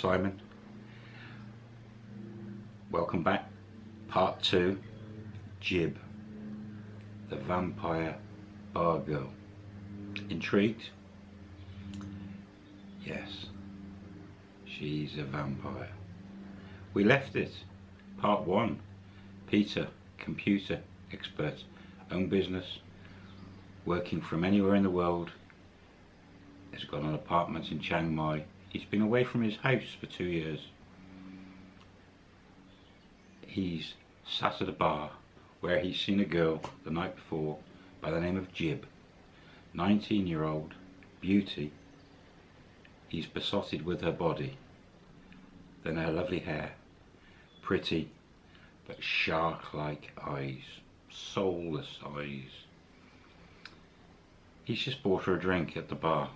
Simon. Welcome back. Part 2. Jib, the vampire bar girl. Intrigued? Yes, she's a vampire. We left it. Part 1. Peter, computer expert, own business, working from anywhere in the world. He's got an apartment in Chiang Mai. He's been away from his house for 2 years. He's sat at a bar where he's seen a girl the night before by the name of Jib, 19-year-old beauty. He's besotted with her body, then her lovely hair, pretty but shark-like eyes, soulless eyes. He's just bought her a drink at the bar.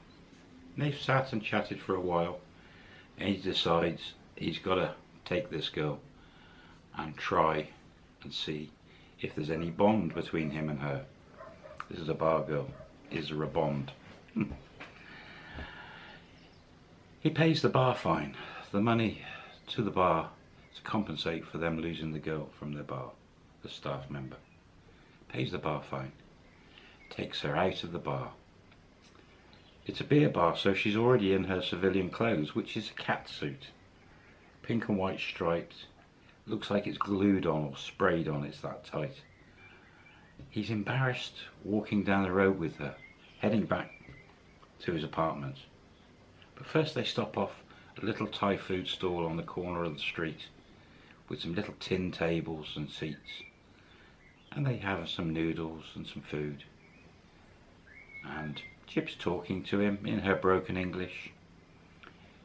They've sat and chatted for a while, and he decides he's got to take this girl and try and see if there's any bond between him and her. This is a bar girl. Is there a bond? He pays the bar fine, the money to the bar to compensate for them losing the girl from their bar, the staff member. Pays the bar fine, takes her out of the bar. It's a beer bar, so she's already in her civilian clothes, which is a cat suit. Pink and white striped. Looks like it's glued on or sprayed on, it's that tight. He's embarrassed walking down the road with her, heading back to his apartment. But first they stop off a little Thai food stall on the corner of the street with some little tin tables and seats. And they have some noodles and some food. And Jib's talking to him in her broken English.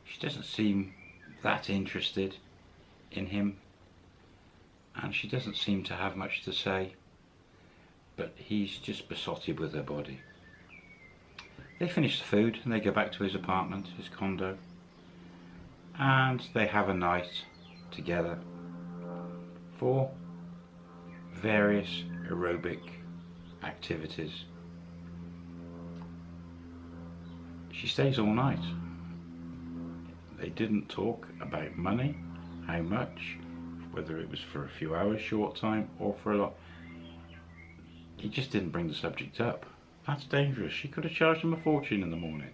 She doesn't seem that interested in him, and she doesn't seem to have much to say, but he's just besotted with her body. They finish the food and they go back to his apartment, his condo, and they have a night together for various aerobic activities. She stays all night. They didn't talk about money, how much, whether it was for a few hours, short time, or for a lot. He just didn't bring the subject up. That's dangerous. She could have charged him a fortune in the morning.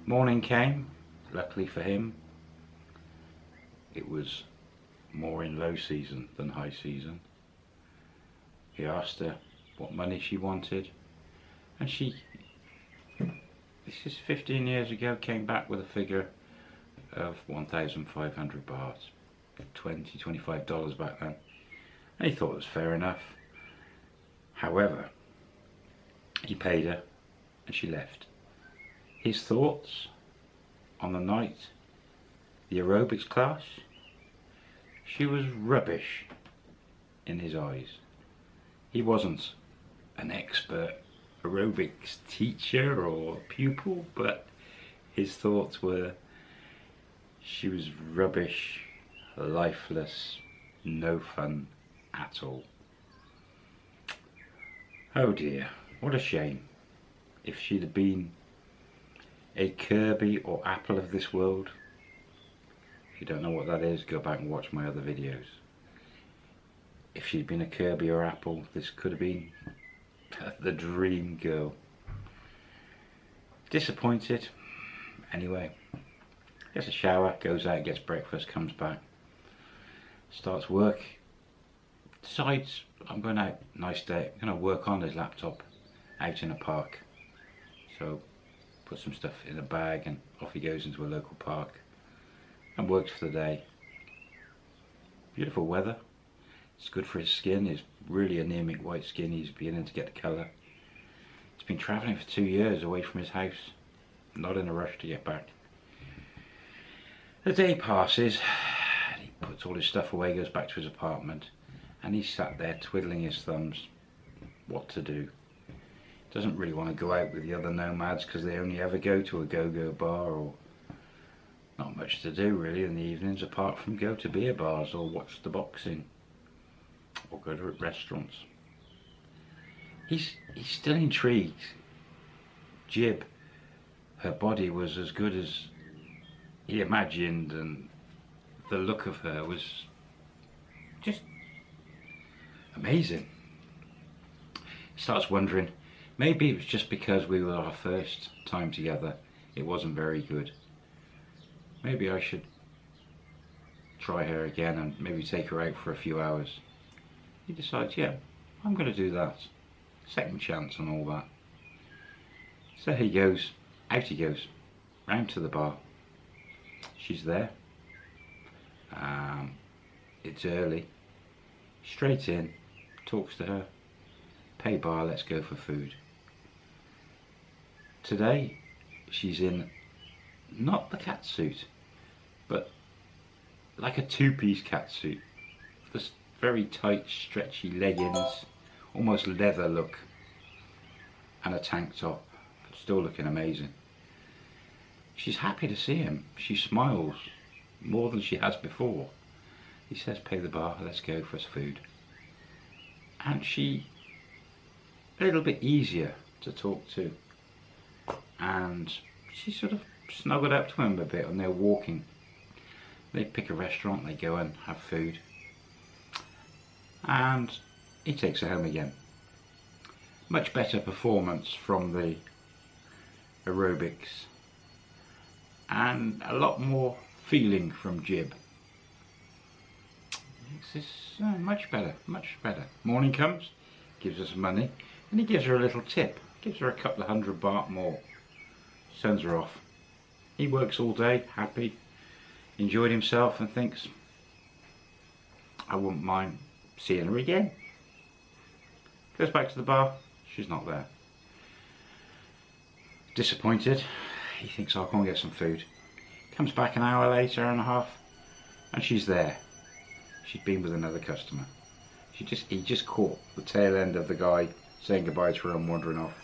Morning came, luckily for him. It was more in low season than high season. He asked her what money she wanted, and she, this is 15 years ago, came back with a figure of 1,500 baht, $25 back then. And he thought it was fair enough. However, he paid her and she left. His thoughts on the night, the aerobics class, she was rubbish in his eyes. He wasn't an expert aerobics teacher or pupil, but his thoughts were she was rubbish, lifeless, no fun at all. Oh dear, what a shame. If she'd have been a Kirby or Apple of this world. If you don't know what that is, go back and watch my other videos. If she'd been a Kirby or Apple, this could have been the dream girl. Disappointed. Anyway, gets a shower, goes out, gets breakfast, comes back, starts work, decides I'm going out, nice day, I'm going to work on his laptop out in a park. So put some stuff in a bag and off he goes into a local park and works for the day. Beautiful weather. It's good for his skin. He's really anemic white skin. He's beginning to get the colour. He's been travelling for 2 years away from his house. Not in a rush to get back. The day passes. He puts all his stuff away, goes back to his apartment, and he's sat there twiddling his thumbs. What to do? Doesn't really want to go out with the other nomads because they only ever go to a go-go bar, or not much to do really in the evenings apart from go to beer bars or watch the boxing or go to restaurants. He's still intrigued. Jib, her body was as good as he imagined, and the look of her was just amazing. He starts wondering, maybe it was just because we were our first time together, it wasn't very good. Maybe I should try her again and maybe take her out for a few hours. He decides, yeah, I'm going to do that. Second chance and all that. So he goes, out he goes, round to the bar. She's there. It's early. Straight in, talks to her. Pay bar, let's go for food. Today, she's in not the cat suit, but like a two-piece cat suit. This very tight, stretchy leggings, almost leather look, and a tank top. Still looking amazing. She's happy to see him. She smiles more than she has before. He says, pay the bar, let's go for some food. And she, a little bit easier to talk to. And she sort of snuggled up to him a bit, and they're walking. They pick a restaurant, they go and have food. And he takes her home again. Much better performance from the aerobics. And a lot more feeling from Jib. This much better, much better. Morning comes, gives us money, and he gives her a little tip. Gives her a couple of $100 more. Sends her off. He works all day, happy, enjoyed himself, and thinks, I wouldn't mind seeing her again. Goes back to the bar, she's not there. Disappointed, he thinks, I'll go and get some food. Comes back an hour later and a half, and she's there. She'd been with another customer. He just caught the tail end of the guy saying goodbye to her and wandering off.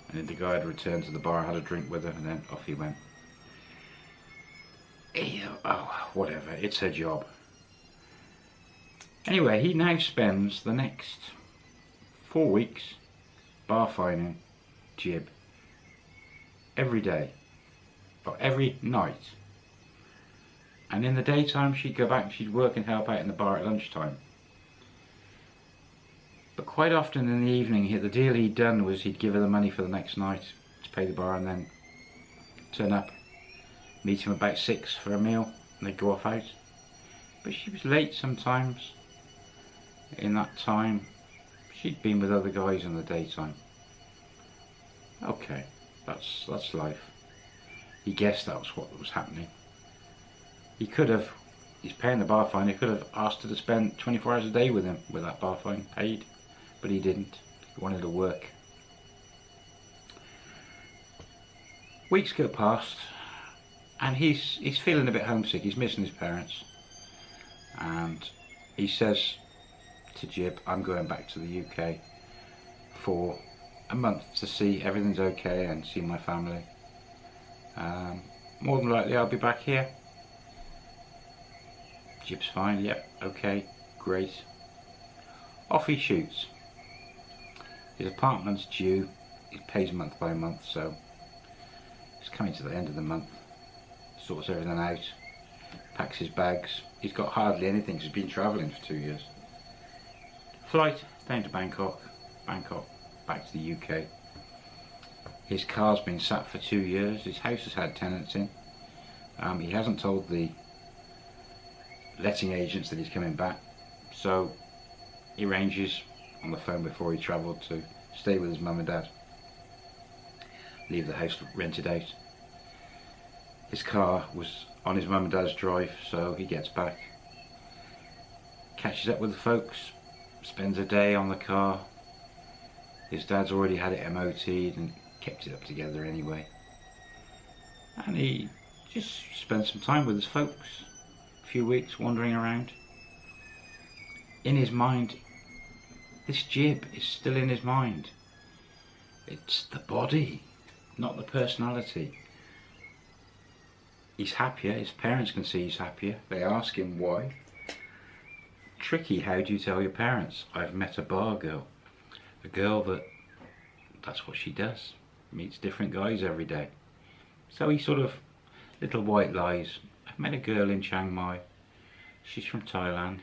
And then the guy had returned to the bar, had a drink with her, and then off he went. Oh, whatever, it's her job. Anyway, he now spends the next 4 weeks bar fining Jib. Every day, or every night. And in the daytime she'd go back and she'd work and help out in the bar at lunchtime. But quite often in the evening, the deal he'd done was he'd give her the money for the next night to pay the bar, and then turn up, meet him about 6 for a meal, and they'd go off out. But she was late sometimes. In that time, she'd been with other guys in the daytime. Okay, that's life. He guessed that was what was happening. He could have, he's paying the bar fine, he could have asked her to spend 24 hours a day with him with that bar fine paid, but he didn't. He wanted to work. Weeks go past, and he's feeling a bit homesick. He's missing his parents, and he says to Jib, I'm going back to the UK for a month to see everything's okay and see my family. More than likely I'll be back here. Jib's fine, yep, okay, great. Off he shoots. His apartment's due, he pays month by month, so it's coming to the end of the month. Sorts everything out, packs his bags. He's got hardly anything because he's been travelling for 2 years. Flight down to Bangkok, back to the UK. His car's been sat for 2 years, his house has had tenants in. He hasn't told the letting agents that he's coming back, so he arranges on the phone before he travelled to stay with his mum and dad, leave the house rented out. His car was on his mum and dad's drive, so he gets back, catches up with the folks, spends a day on the car. His dad's already had it MOT'd and kept it up together anyway, and he just spent some time with his folks, a few weeks wandering around. In his mind, this Jib is still in his mind. It's the body, not the personality. He's happier, his parents can see he's happier. They ask him why. Tricky, how do you tell your parents? I've met a bar girl. A girl that's what she does. Meets different guys every day. So he sort of Little white lies. I've met a girl in Chiang Mai. She's from Thailand,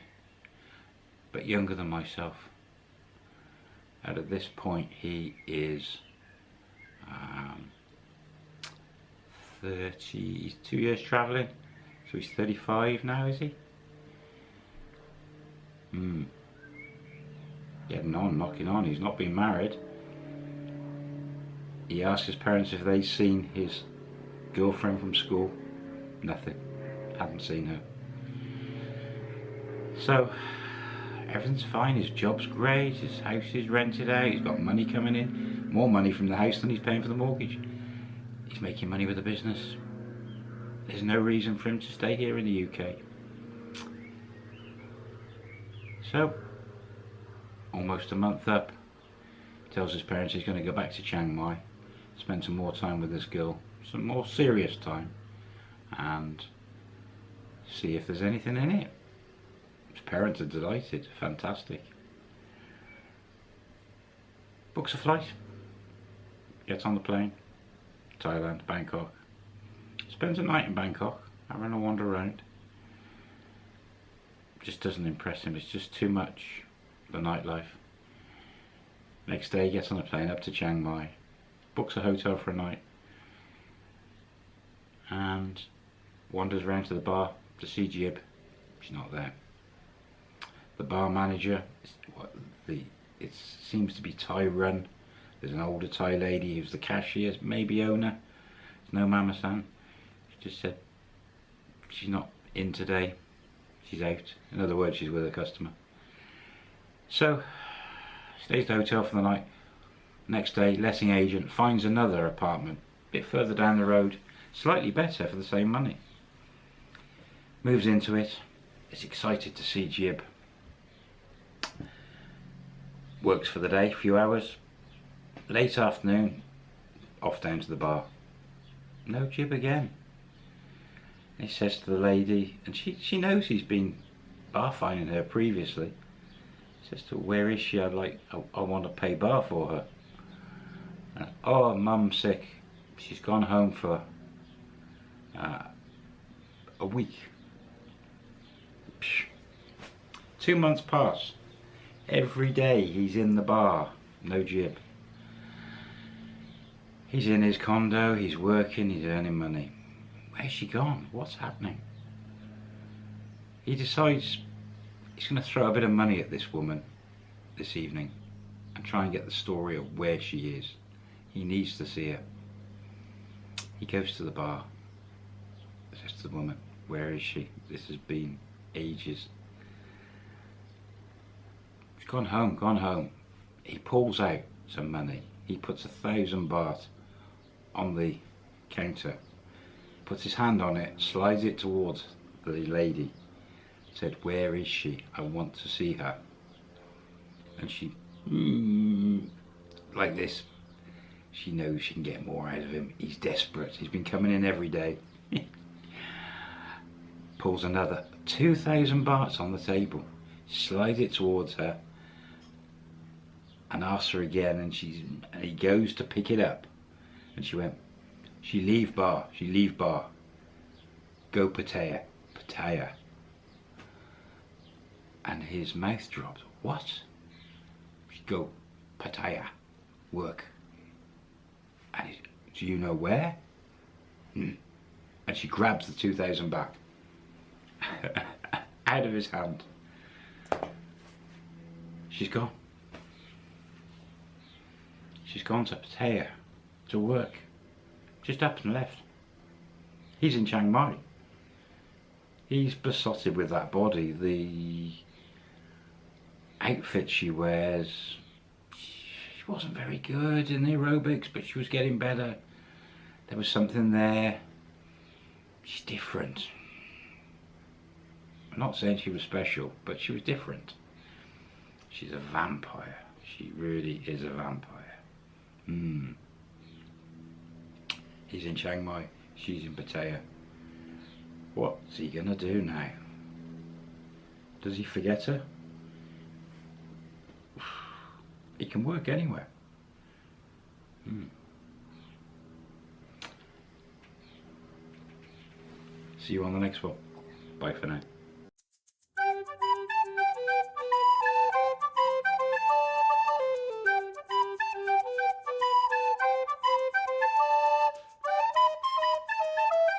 but younger than myself. And at this point he is 32 years travelling, so he's 35 now, is he? Getting on, knocking on. He's not been married. He asked his parents if they'd seen his girlfriend from school. Nothing. Hadn't seen her. So everything's fine. His job's great. His house is rented out. He's got money coming in. More money from the house than he's paying for the mortgage. He's making money with the business. There's no reason for him to stay here in the UK. So, almost a month up, tells his parents he's going to go back to Chiang Mai, spend some more time with this girl, some more serious time, and see if there's anything in it. His parents are delighted, fantastic. Books a flight, gets on the plane, Thailand, Bangkok, spends a night in Bangkok, having a wander around. Just doesn't impress him, it's just too much, the nightlife. Next day he gets on a plane up to Chiang Mai, books a hotel for a night, and wanders around to the bar to see Jib. She's not there. The bar manager, it seems to be Thai run. There's an older Thai lady who's the cashier, maybe owner. There's no Mama-san. She just said she's not in today. She's out. In other words, she's with a customer. So, stays at the hotel for the night. Next day, letting agent finds another apartment, a bit further down the road, slightly better for the same money. Moves into it, is excited to see Jib. Works for the day, a few hours. Late afternoon, off down to the bar. No Jib again. He says to the lady, and she knows he's been bar fining her previously. He says to her, where is she? I want to pay bar for her. Oh, Mum's sick. She's gone home for a week. Psh. 2 months pass. Every day he's in the bar. No Jib. He's in his condo, he's working, he's earning money. Where's she gone? What's happening? He decides he's going to throw a bit of money at this woman this evening and try and get the story of where she is. He needs to see her. He goes to the bar, says to the woman, where is she? This has been ages. She's gone home, gone home. He pulls out some money. He puts 1,000 baht on the counter, puts his hand on it, slides it towards the lady, said, where is she? I want to see her. And she, like this, she knows she can get more out of him. He's desperate. He's been coming in every day. Pulls another 2,000 bahts on the table, slides it towards her, and asks her again, and he goes to pick it up, and she went, she leave bar, go Pattaya, Pattaya. And his mouth dropped. What? She go Pattaya, work. And he, do you know where? And she grabs the 2,000 baht out of his hand. She's gone. She's gone to Pattaya to work. Just up and left. He's in Chiang Mai. He's besotted with that body. The outfit she wears, she wasn't very good in the aerobics, but she was getting better. There was something there. She's different. I'm not saying she was special, but she was different. She's a vampire. She really is a vampire. He's in Chiang Mai, she's in Pattaya. What's he gonna do now? Does he forget her? He can work anywhere. See you on the next one. Bye for now.